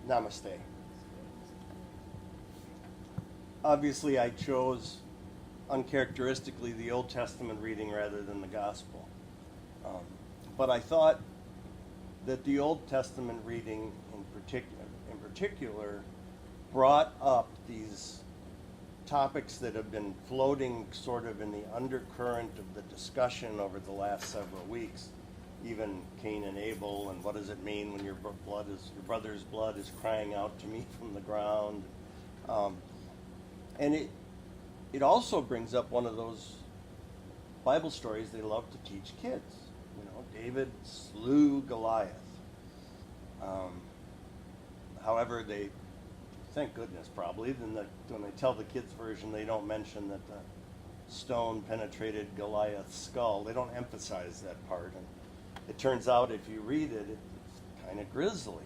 Namaste. Obviously, I chose uncharacteristically the Old Testament reading rather than the Gospel. But I thought that the Old Testament reading in particular brought up these topics that have been floating sort of in the undercurrent of the discussion over the last several weeks. Even Cain and Abel, and what does it mean when your brother's blood is crying out to me from the ground? And it also brings up one of those Bible stories they love to teach kids. You know, David slew Goliath. However, they, thank goodness probably, when they tell the kids' version, they don't mention that the stone penetrated Goliath's skull. They don't emphasize that part. And it turns out if you read it, it's kind of grisly.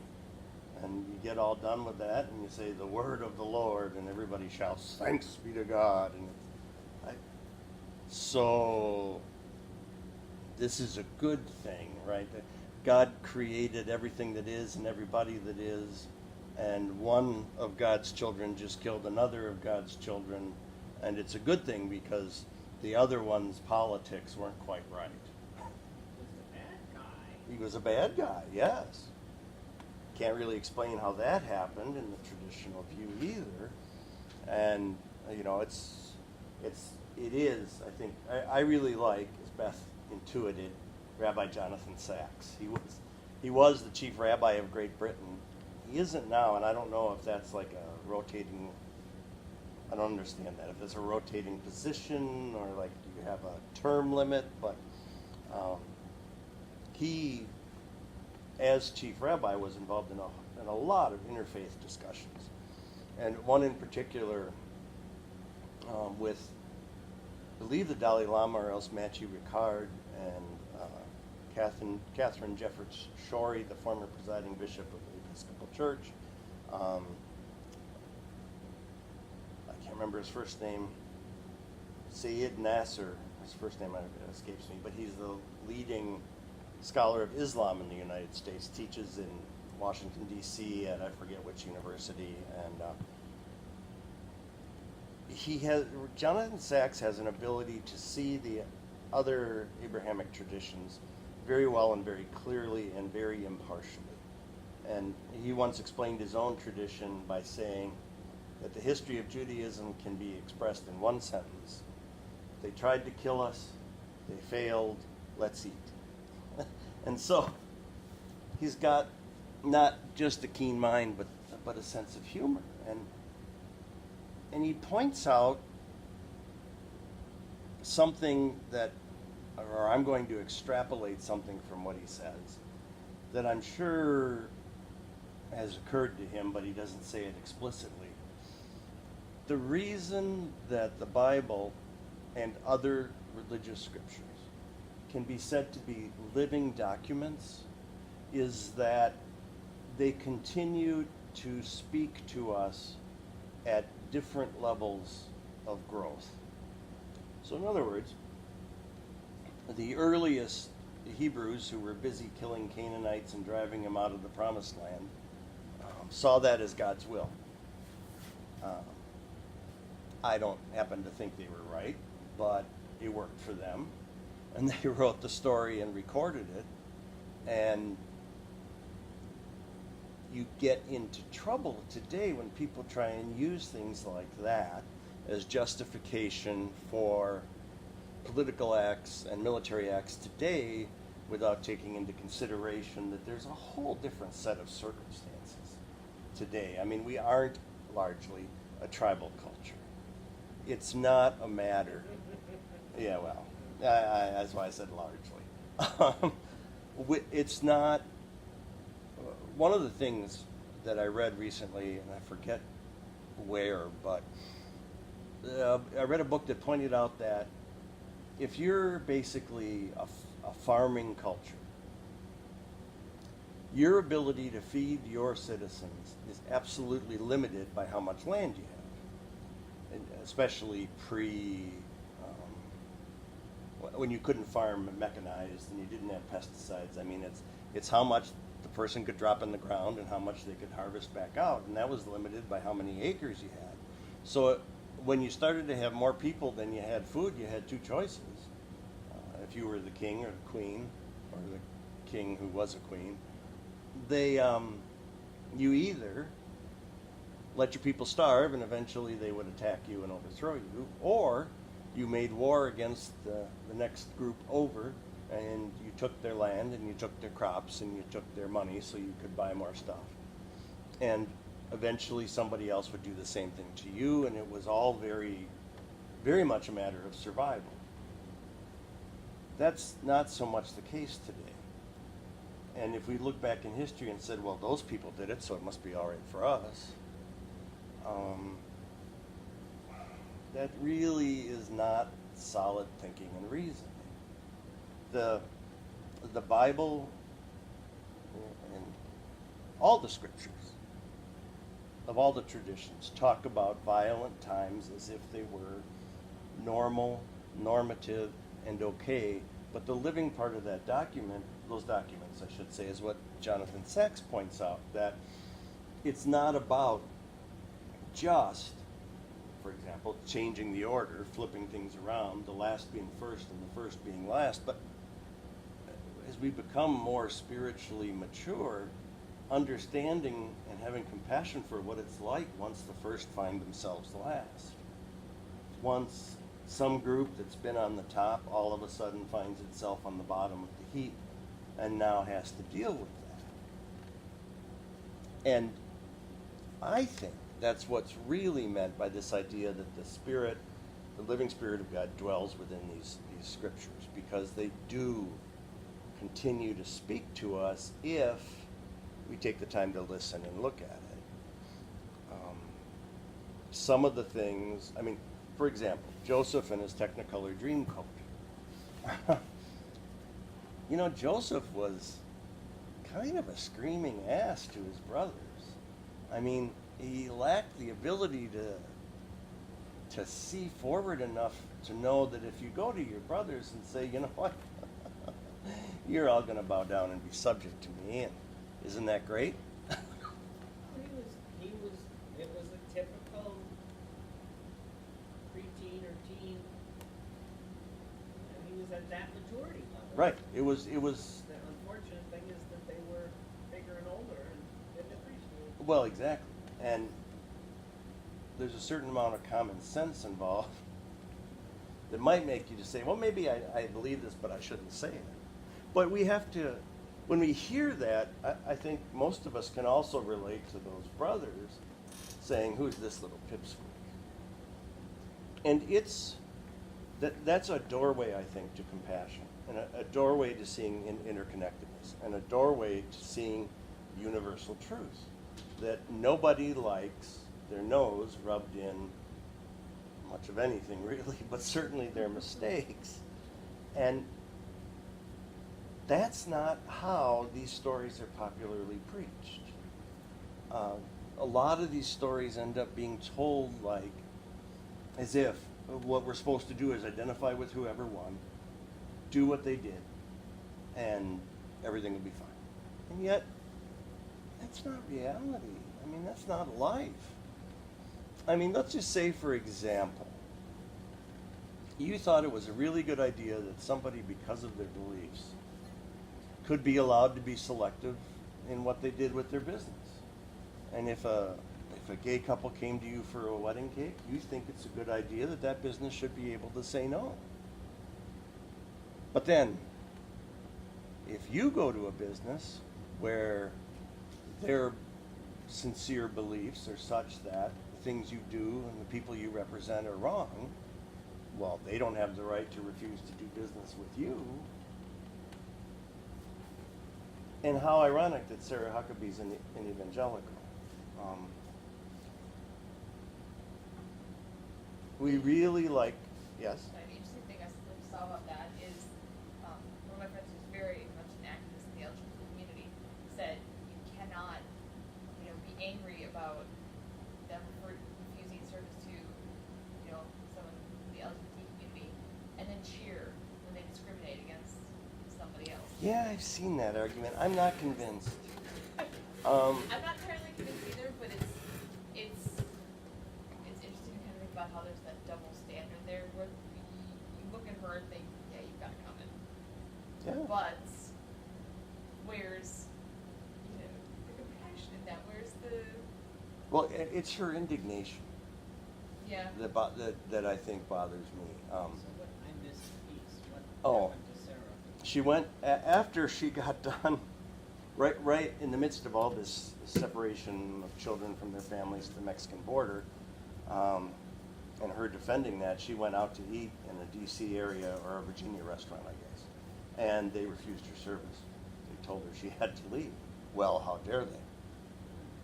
And you get all done with that, and you say, the word of the Lord, and everybody shouts, thanks be to God. And so this is a good thing, right? That God created everything that is and everybody that is, and one of God's children just killed another of God's children, and it's a good thing because the other one's politics weren't quite right. He was a bad guy, yes. Can't really explain how that happened in the traditional view either. And, you know, it is, I think, I really like, as Beth intuited, Rabbi Jonathan Sacks. He was the chief rabbi of Great Britain. He isn't now, and I don't know if that's like a rotating, I don't understand that, if it's a rotating position or like do you have a term limit, but he, as chief rabbi, was involved in a lot of interfaith discussions. And one in particular with, I believe, the Dalai Lama or else Matthew Ricard and Catherine Jefferts Shorey, the former presiding bishop of the Episcopal Church. I can't remember his first name. Sayyid Nasser, his first name escapes me, but he's the leading scholar of Islam in the United States, teaches in Washington, D.C. at I forget which university, and Jonathan Sacks has an ability to see the other Abrahamic traditions very well and very clearly and very impartially. And he once explained his own tradition by saying that the history of Judaism can be expressed in one sentence. They tried to kill us, they failed, let's eat. And so he's got not just a keen mind, but a sense of humor. And he points out something that, or I'm going to extrapolate something from what he says, that I'm sure has occurred to him, but he doesn't say it explicitly. The reason that the Bible and other religious scriptures can be said to be living documents is that they continue to speak to us at different levels of growth. So in other words, the earliest Hebrews who were busy killing Canaanites and driving them out of the promised land saw that as God's will. I don't happen to think they were right, but it worked for them. And they wrote the story and recorded it. And you get into trouble today when people try and use things like that as justification for political acts and military acts today without taking into consideration that there's a whole different set of circumstances today. I mean, we aren't largely a tribal culture. It's not a matter. Yeah, well, that's why I said largely. It's not. One of the things that I read recently, and I forget where, but I read a book that pointed out that if you're basically a farming culture, your ability to feed your citizens is absolutely limited by how much land you have, and especially when you couldn't farm mechanized and you didn't have pesticides. I mean, it's how much the person could drop in the ground and how much they could harvest back out, and that was limited by how many acres you had. So when you started to have more people than you had food, you had two choices. If you were the king or the queen, or the king who was a queen, you either let your people starve and eventually they would attack you and overthrow you, or you made war against the next group over, and you took their land and you took their crops and you took their money so you could buy more stuff. And eventually somebody else would do the same thing to you, and it was all very, very much a matter of survival. That's not so much the case today. And if we look back in history and said, well, those people did it, so it must be all right for us, that really is not solid thinking and reasoning. The Bible and all the scriptures of all the traditions talk about violent times as if they were normal, normative, and okay, but the living part of that document, those documents I should say, is what Jonathan Sacks points out, that it's not about just, for example, changing the order, flipping things around, the last being first and the first being last, but as we become more spiritually mature, understanding and having compassion for what it's like once the first find themselves last. Once some group that's been on the top all of a sudden finds itself on the bottom of the heap and now has to deal with that. And I think that's what's really meant by this idea that the Spirit, the living Spirit of God, dwells within these scriptures, because they do continue to speak to us if we take the time to listen and look at it. Some of the things, I mean, for example, Joseph and his Technicolor Dreamcoat. You know, Joseph was kind of a screaming ass to his brothers. I mean, he lacked the ability to see forward enough to know that if you go to your brothers and say, you know what, you're all going to bow down and be subject to me, and isn't that great? It was a typical preteen or teen, and he was at that maturity level. Right. It was. The unfortunate thing is that they were bigger and older and didn't appreciate it. Well, exactly. And there's a certain amount of common sense involved that might make you just say, well, maybe I believe this, but I shouldn't say it. But we have to, when we hear that, I think most of us can also relate to those brothers saying, who's this little pipsqueak? And that's a doorway, I think, to compassion, and a doorway to seeing interconnectedness, and a doorway to seeing universal truth, that nobody likes their nose rubbed in much of anything, really, but certainly their mistakes. And that's not how these stories are popularly preached. A lot of these stories end up being told like as if what we're supposed to do is identify with whoever won, do what they did, and everything will be fine. And yet, that's not reality. I mean, that's not life. I mean, let's just say, for example, you thought it was a really good idea that somebody, because of their beliefs, could be allowed to be selective in what they did with their business. And if a gay couple came to you for a wedding cake, you think it's a good idea that that business should be able to say no. But then, if you go to a business where their sincere beliefs are such that the things you do and the people you represent are wrong, well, they don't have the right to refuse to do business with you. And how ironic that Sarah Huckabee's an evangelical. We really like, yes? The interesting thing I saw about that is one of my friends who's very much an activist in the LGBT community said you cannot, be angry about them for refusing service to, someone in the LGBT community and then cheer when they discriminate against somebody else. Yeah, I've seen that argument. I'm not convinced. I'm not entirely convinced either, but it's interesting to kind of think about how there's that double standard there, where you look at her and think, yeah, you've got it coming. Yeah. But where's, you know, the compassion in that? Where's the Well, it's her indignation yeah? that I think bothers me. So what, I missed a piece, what Oh. happened to Sarah? She went after she got done, right in the midst of all this separation of children from their families at the Mexican border, and her defending that. She went out to eat in a D.C. area or a Virginia restaurant, I guess, and they refused her service. They told her she had to leave. Well, how dare they?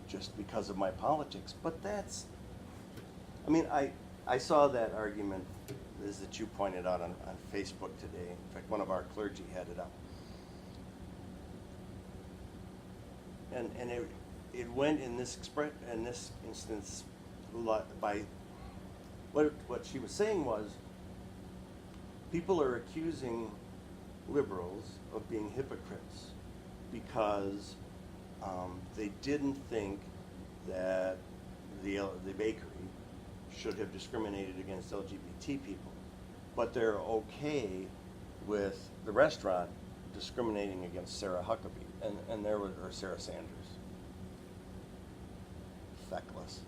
Just because of my politics. But that's, I mean, I saw that argument, as that you pointed out on Facebook today. In fact, one of our clergy had it up. And it went in this instance by what she was saying was, people are accusing liberals of being hypocrites because they didn't think that the bakery should have discriminated against LGBT people, but they're okay with the restaurant discriminating against Sarah Huckabee or Sarah Sanders. Feckless.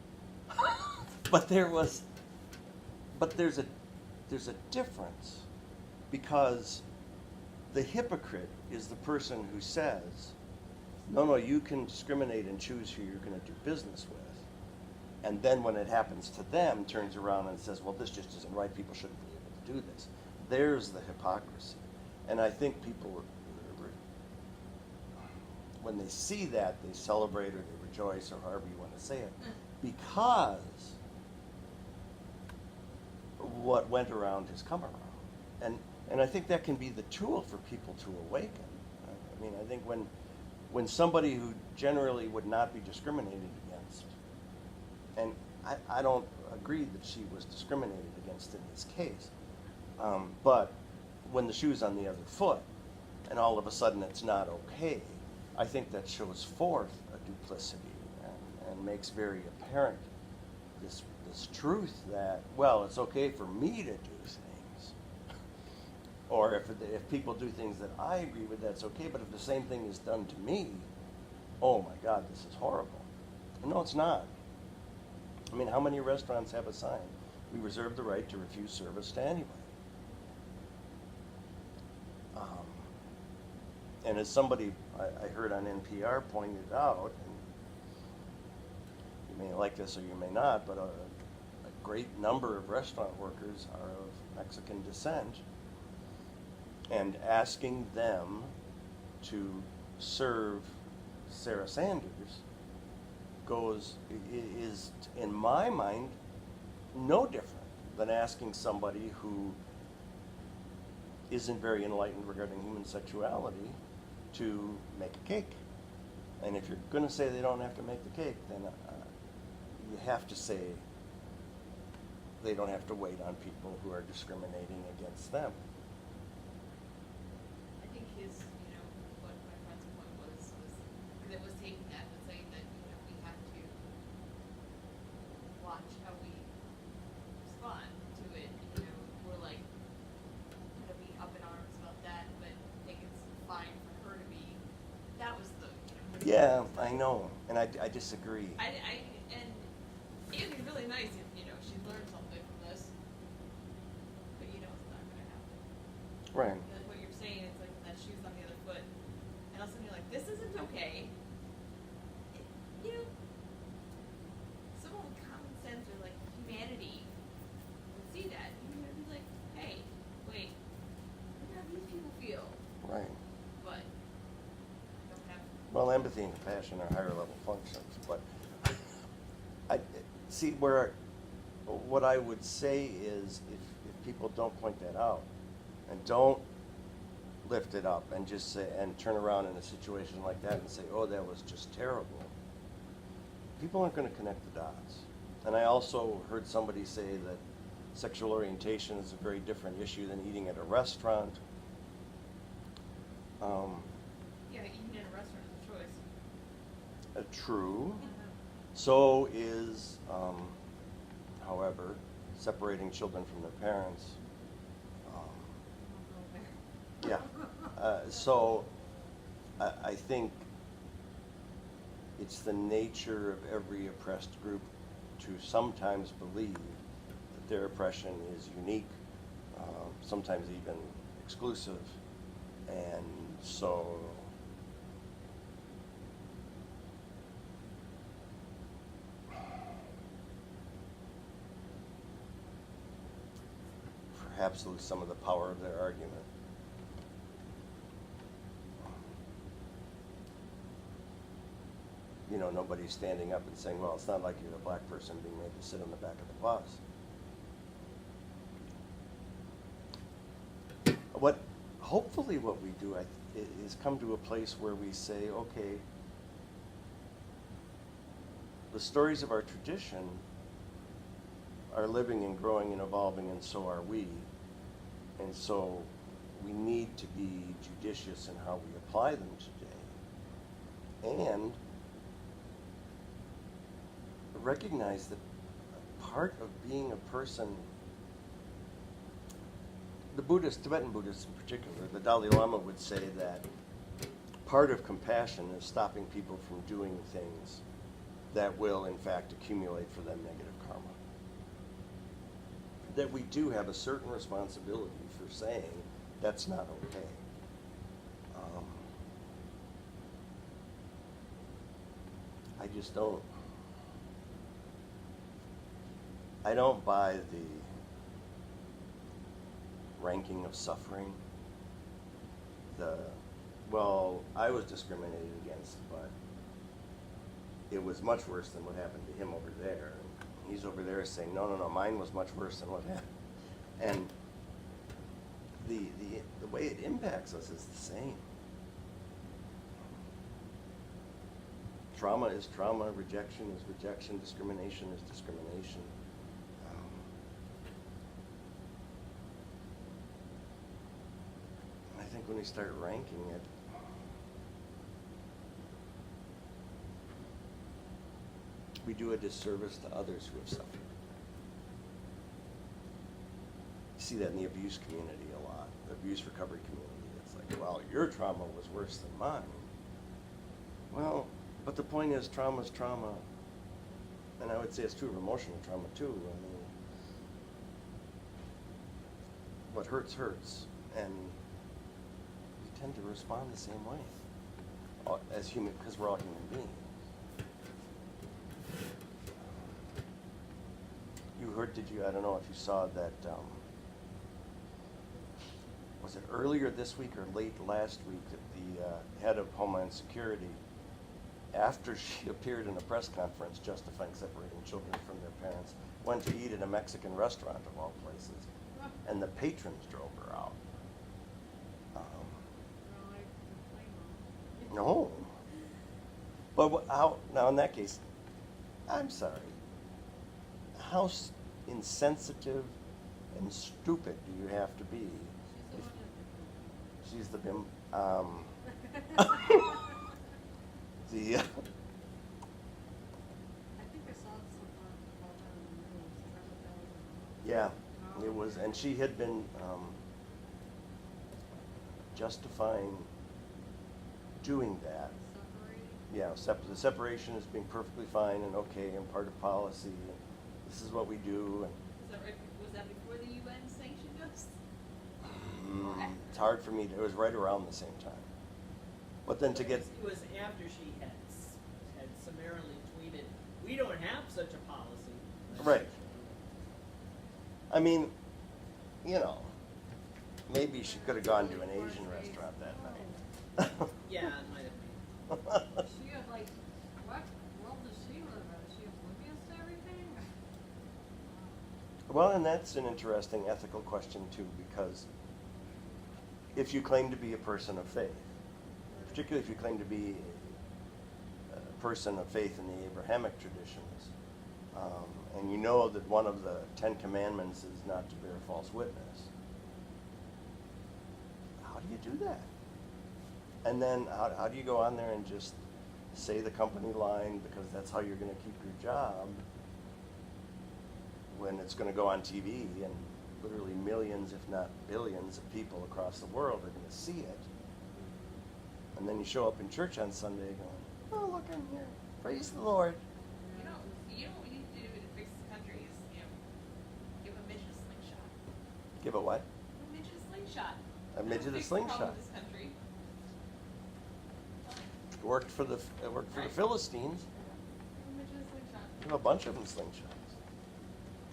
But there's a difference, because the hypocrite is the person who says, no, you can discriminate and choose who you're going to do business with. And then when it happens to them, turns around and says, well, this just isn't right. People shouldn't be able to do this. There's the hypocrisy. And I think people, when they see that, they celebrate or they rejoice, or however you want to say it, because what went around has come around. And I think that can be the tool for people to awaken. I mean, I think when somebody who generally would not be discriminated against, and I don't agree that she was discriminated against in this case, but when the shoe's on the other foot, and all of a sudden it's not okay, I think that shows forth a duplicity and makes very apparent this truth that, well, it's okay for me to do things, or if people do things that I agree with, that's okay, but if the same thing is done to me, oh my God, this is horrible. No, it's not. I mean, how many restaurants have a sign, we reserve the right to refuse service to anybody? And as somebody I heard on NPR pointed out, and you may like this or you may not, but a great number of restaurant workers are of Mexican descent, and asking them to serve Sarah Sanders is, in my mind, no different than asking somebody who isn't very enlightened regarding human sexuality to make a cake. And if you're going to say they don't have to make the cake, then you have to say they don't have to wait on people who are discriminating against them. I think his, what my friend's point was because it was taking that and saying that, we have to watch how we respond to it. We're like, kind of be up in arms about that, but I think it's fine for her to be, that was the, Yeah, I know, and I disagree. And it'd be really nice if, she learned something from this, but it's not going to happen. Right. Like what you're saying, it's like that shoe's on the other foot, and all of a sudden you're like, this isn't okay. Someone with common sense or like humanity would see that, and you're gonna be like, hey, wait, look how these people feel, Right. but don't have. Well, empathy and compassion are higher level functions, but I see what I would say is if people don't point that out and don't lift it up and just say and turn around in a situation like that and say, oh, that was just terrible, people aren't going to connect the dots. And I also heard somebody say that sexual orientation is a very different issue than eating at a restaurant. Yeah, eating in a restaurant is a choice. True. So is, however, separating children from their parents. Yeah. So I think it's the nature of every oppressed group to sometimes believe that their oppression is unique, sometimes even exclusive, and so perhaps lose some of the power of their argument. You know, nobody's standing up and saying, well, it's not like you're a black person being made to sit on the back of the bus. Hopefully what we do is come to a place where we say, okay, the stories of our tradition are living and growing and evolving, and so are we. And so we need to be judicious in how we apply them today. And recognize that part of being a person, the Buddhists, Tibetan Buddhists in particular, the Dalai Lama would say that part of compassion is stopping people from doing things that will in fact accumulate for them negative karma. That we do have a certain responsibility for saying that's not okay. I just don't. I don't buy the ranking of suffering. Well, I was discriminated against, but it was much worse than what happened to him over there. And he's over there saying, no, mine was much worse than what happened. And the way it impacts us is the same. Trauma is trauma, rejection is rejection, discrimination is discrimination. I think when we start ranking it, we do a disservice to others who have suffered. You see that in the abuse community a lot, the abuse recovery community. It's like, well, your trauma was worse than mine. Well, but the point is, trauma is trauma. And I would say it's true of emotional trauma too. I mean, what hurts, hurts. And we tend to respond the same way as human, because we're all human beings. You heard, I don't know if you saw that, was it earlier this week or late last week, that the head of Homeland Security, after she appeared in a press conference justifying separating children from their parents, went to eat at a Mexican restaurant of all places, and the patrons drove her out. No. But how, now in that case, I'm sorry. How insensitive and stupid do you have to be? She's the bim. The. I think I saw something about that in the news. Yeah, it was, and she had been justifying doing that. Yeah, the separation is being perfectly fine and okay and part of policy. And this is what we do. And Is that right? Was that before the UN sanctioned us? it's hard for me to, it was right around the same time. But then to get, It was after she had summarily tweeted, "We don't have such a policy." right. I mean, you know, maybe she could have gone to an Asian restaurant that night. Yeah, it might have been. She had like, what world does she live in? Is she oblivious to everything? Well, and that's an interesting ethical question too, because if you claim to be a person of faith, particularly if you claim to be a person of faith in the Abrahamic traditions, and you know that one of the 10 Commandments is not to bear false witness, how do you do that? And then how do you go on there and just say the company line because that's how you're going to keep your job when it's going to go on TV and literally millions, if not billions, of people across the world are going to see it. And then you show up in church on Sunday going, oh, look, I'm here. Praise the Lord. You know what we need to do to fix this country is, give a midget a slingshot. Give it what? A midget a slingshot. A midget a Fix the problem slingshot. with this country. It worked for the Philistines. A midget a slingshot. We have a bunch of them slingshots.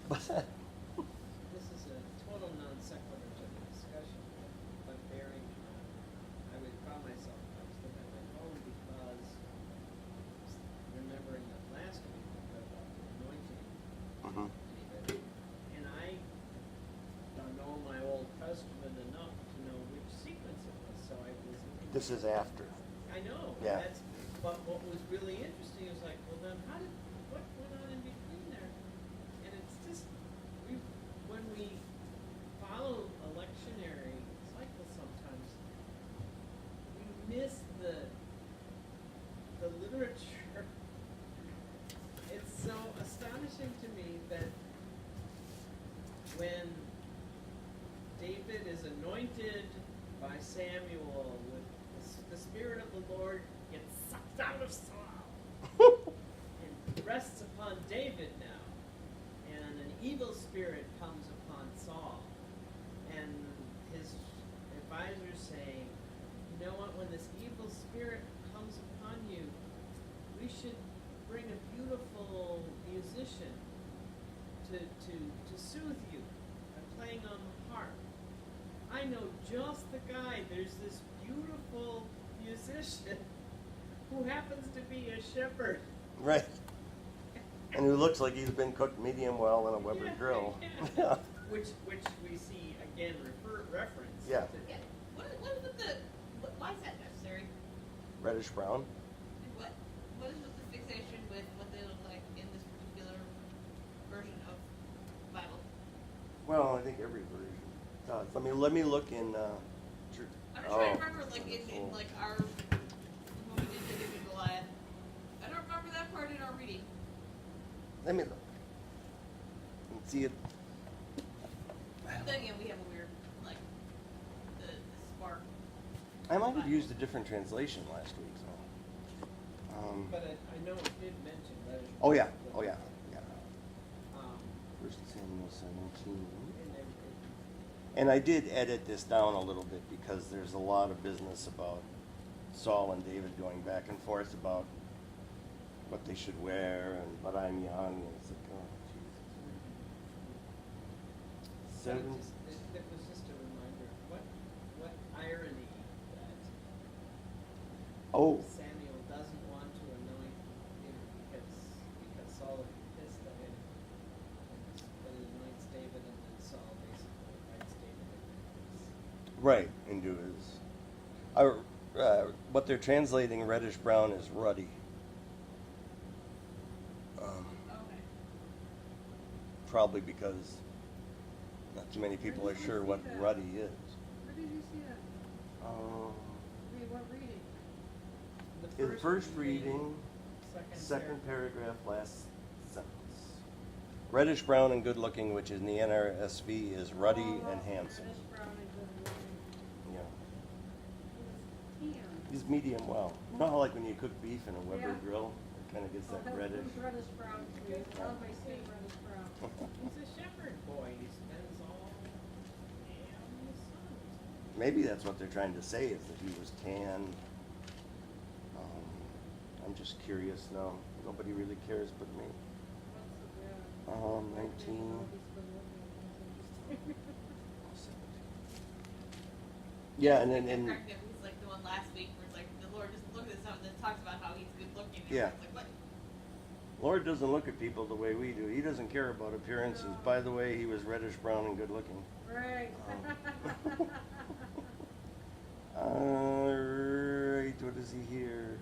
But This is a total non sequitur to the discussion, but bearing, I would call myself, I was looking at my phone because remembering that last week we talked about the anointing, Mhm. David, and I don't know my Old Testament enough to know which sequence it was, so I was looking. this is after. I know. Yeah. But what was really interesting is like, well then, what went on in between there? And it's just, when we follow a lectionary cycle sometimes, we miss the literature. It's so astonishing to me that when David is anointed by Samuel with the Spirit of the Lord gets sucked out of Saul and rests upon David now, and an evil spirit comes upon Saul, and his advisors say, you know what, when this evil spirit comes upon you, we should bring a beautiful musician to soothe you by playing on the harp. I know just the guy. There's this beautiful musician who happens to be a shepherd. Right. And who looks like he's been cooked medium well in a Weber Yeah, grill. yeah. which we see again reference. Yeah. to- Yeah. What is with why is that necessary? Reddish brown. What is with the fixation with what they look like in this particular version of Bible? Well, I think every version does. Let me look in. I'm just trying to remember, like in like our when we did David and Goliath. I don't remember that part in our reading. Let me look. And see it. Then again, we have a weird like the spark. I might have used a different translation last week. So. But I know it did mention reddish. Oh yeah. brown, Oh yeah. Yeah. Um, First Samuel 17. and then And I did edit this down a little bit because there's a lot of business about Saul and David going back and forth about what they should wear and but I'm young. And it's like, oh, Jesus. but Seven. it was just a reminder. What irony that Oh, Samuel doesn't want to anoint him because Saul would be pissed at him, but he anoints David, and then Saul basically writes David in. right. Into his. What they're translating reddish brown is ruddy. Okay. Probably because not too many people are sure what ruddy is. Where did you see that? Read what reading? In the first reading, second paragraph, last sentence. Reddish brown and good looking, which in the NRSV is ruddy Oh, and handsome. reddish brown and good looking. Yeah. It was tan. He's medium well. You know how like when you cook beef in a Weber Yeah. grill, it kind of gets Oh, that reddish. was reddish brown to me. I love my steak reddish brown. He's a shepherd boy. He spends all damn the sun. Maybe that's what they're trying to say is that he was tan. I'm just curious now. Nobody really cares but me. What's the, 19. He's been looking. Yeah, and then Correct him. He's like the one last week where it's like the Lord just looked at this up and then talks about how he's good looking. And Yeah. It's like what? Lord doesn't look at people the way we do. He doesn't care about appearances. No. By the way, he was reddish brown and good looking. Right. Alright, what is he here?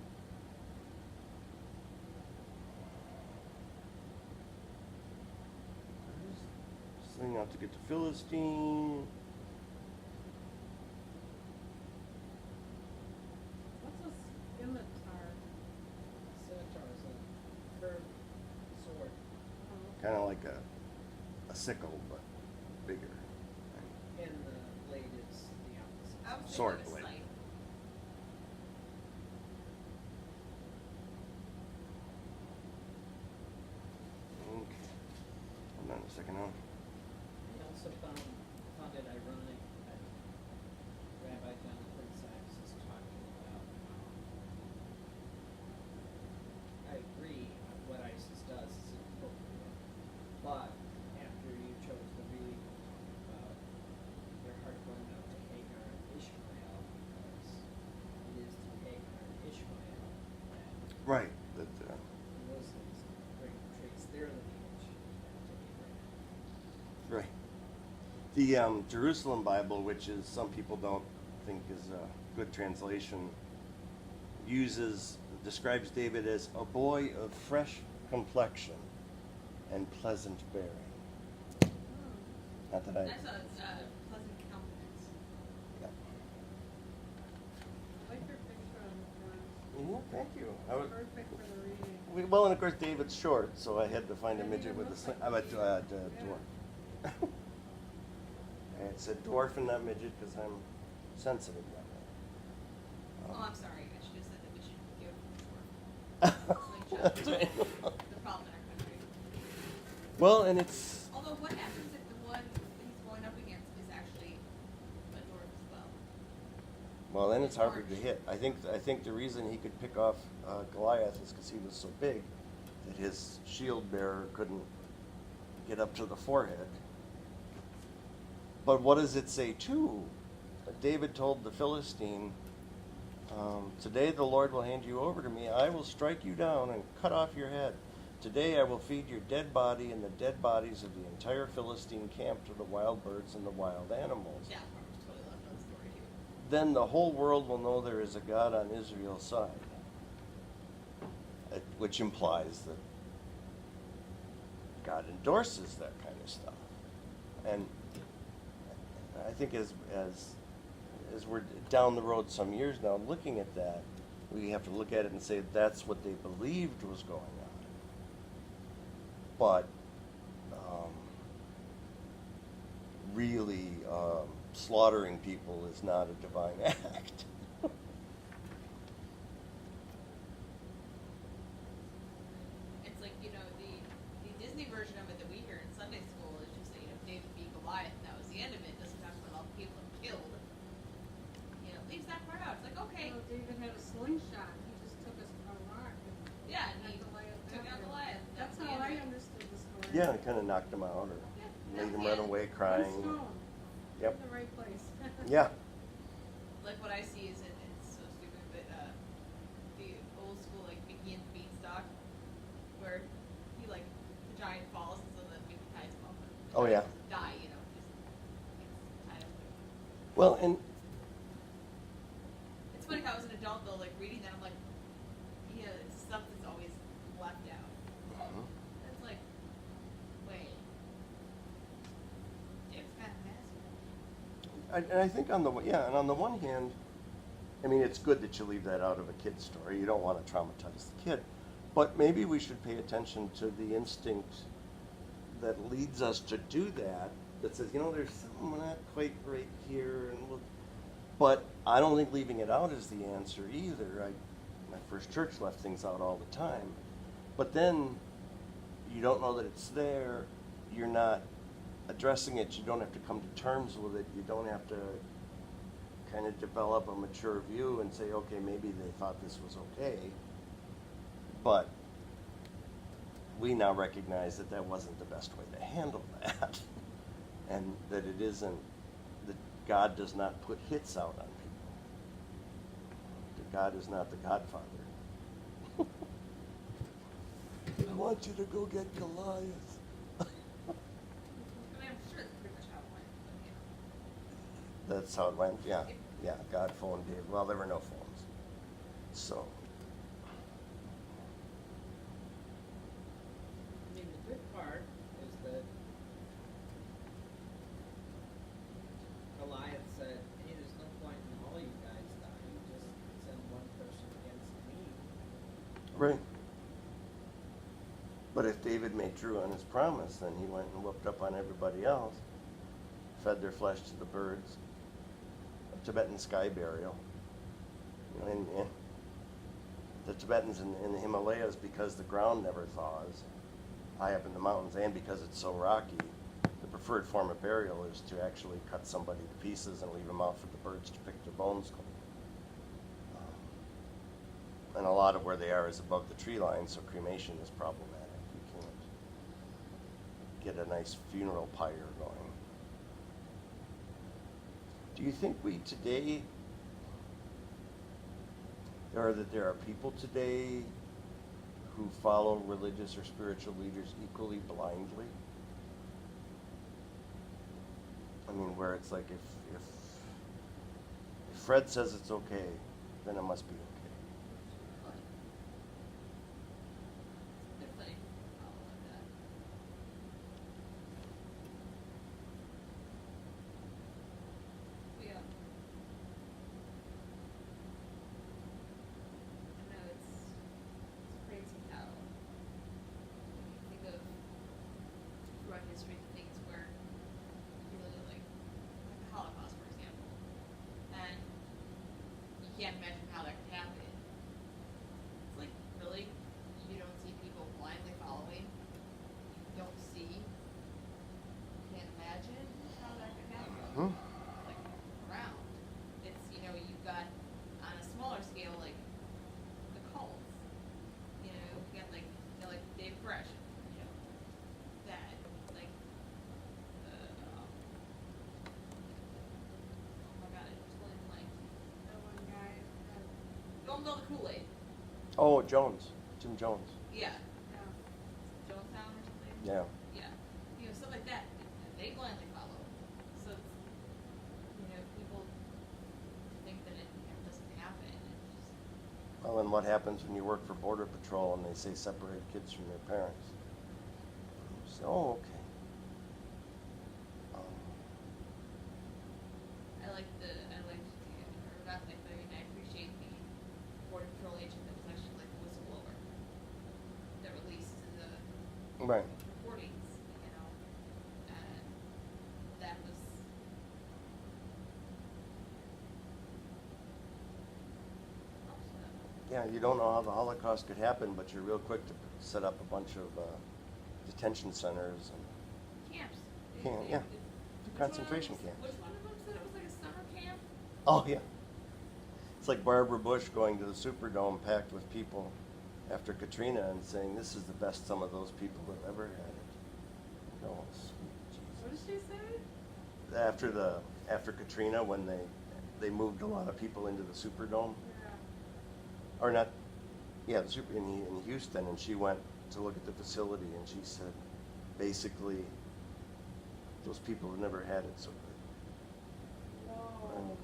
Sling out to get to Philistine. kind of like a sickle, but bigger. And the blade is the opposite. I would say Sword like a blade. scythe. Okay. Hold on a second now. I also found it ironic that Rabbi Jonathan Sachs is talking about. I agree, what ISIS does is inappropriate, but after you chose the reading about their heart going out to Hagar and Ishmael, because it is to Hagar and Ishmael that Right. That. the Muslims bring trace their lineage to Abraham. Right. The Jerusalem Bible, which is some people don't think is a good translation, describes David as a boy of fresh complexion and pleasant bearing. Not that I. That's a pleasant countenance. Yeah. I like your picture on the front. Yeah, thank you. I was, Perfect for the reading. well, and of course David's short, so I had to find a midget with a sling. I went Yeah. dwarf. I said dwarf and not midget because I'm sensitive that way. Oh, I'm sorry. I should have said that we should give them short. That's right. The problem in our country. Well, and it's Although, what happens if the one he's going up against is actually a dwarf as well? well, then it's harder to hit. I think the reason he could pick off Goliath is because he was so big that his shield bearer couldn't get up to the forehead. But what does it say too? David told the Philistine, "Today the Lord will hand you over to me. I will strike you down and cut off your head. Today I will feed your dead body and the dead bodies of the entire Philistine camp to the wild birds and the wild animals. Yeah, I was totally left on the story too. Then the whole world will know there is a God on Israel's side." Which implies that God endorses that kind of stuff. And I think as we're down the road some years now looking at that, we have to look at it and say that's what they believed was going on. But really slaughtering people is not a divine act. It's like, the Disney version of it that we hear in Sunday school is just that, David beat Goliath and that was the end of it. It doesn't talk about all the people he killed. Leaves that part out. It's like, okay, Well, David had a slingshot. He just took a rock and yeah, and he had Goliath took out after him. Goliath. That's the how end of I it. understood the story. Yeah, it kind of knocked him out or Yeah, made him that's run it. away One crying. stone. Yep. In the right place. Yeah. Like what I see is it's so stupid, but the old school like Mickey and the Beanstalk, where he the giant falls and so then Mickey ties him up. And the Oh, giant yeah. doesn't die, just gets tied up. Well, and It's funny how as an adult though, reading that I'm like, stuff that's always left out. It's like, wait, it's kind of messy. I think on the one hand, I mean, it's good that you leave that out of a kid's story. You don't want to traumatize the kid, but maybe we should pay attention to the instinct that leads us to do that. That says, there's something not quite right here, but I don't think leaving it out is the answer either. My first church left things out all the time, but then you don't know that it's there. You're not addressing it. You don't have to come to terms with it. You don't have to kind of develop a mature view and say, okay, maybe they thought this was okay, but we now recognize that that wasn't the best way to handle that, and that it isn't, that God does not put hits out on people. That God is not the Godfather. I want you to go get Goliath. I mean, I'm sure that's pretty much how it went. But, That's how it went, yeah. Yeah, God phoned David. Well, there were no phones. So, I mean, the good part is that Goliath said, hey, there's no point in all you guys dying, just send one person against me. right. But if David made true on his promise, then he went and whooped up on everybody else, fed their flesh to the birds, Tibetan sky burial. You know, and the Tibetans in the Himalayas, because the ground never thaws high up in the mountains, and because it's so rocky, the preferred form of burial is to actually cut somebody to pieces and leave them out for the birds to pick their bones cold. And a lot of where they are is above the tree line, so cremation is problematic. You can't get a nice funeral pyre going. Do you think we today, or that there are people today who follow religious or spiritual leaders equally blindly? I mean, where it's like if Fred says it's okay, then it must be okay. Definitely follow like that. Yeah. I know it's crazy how when you think of throughout history things where you look at like the Holocaust, for example, and you can't imagine how that could happen. It's like, really? You don't see people blindly following? You don't see? You can't imagine how that could happen? Like, around. It's, you've got, on a smaller scale, like, the cults. You got, like, Dave Fresh, that, like, oh my god, I totally blanked. That one guy had, Don't know the Kool-Aid. Oh, Jones, Jim Jones. Yeah. yeah. Jonestown or something? Yeah. Yeah. Stuff like that. They blindly follow. So it's, people think that it doesn't happen. It just, Well, and what happens when you work for Border Patrol and they say separate kids from their parents? You say, oh, okay. I appreciate the Border Patrol agent that was actually like a whistleblower that released the Right. recordings, and that was Yeah, you don't know how the Holocaust could happen, but you're real quick to set up a bunch of detention centers and camps. Yeah, concentration camps. Which one of them said it was like a summer camp? Oh yeah. It's like Barbara Bush going to the Superdome packed with people after Katrina and saying this is the best some of those people have ever had it. Oh, sweet what did Jesus. she say? After Katrina, when they moved a lot of people into the Superdome, Yeah. or not, yeah, the super in Houston, and she went to look at the facility, and she said, basically, those people have never had it so good. Whoa. And- Wow.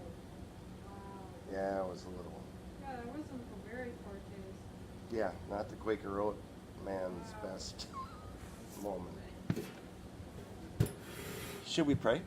Yeah, it was a little. Yeah, there was some very poor taste. Yeah, not the Quaker Oat man's Wow. best moment. Should we pray?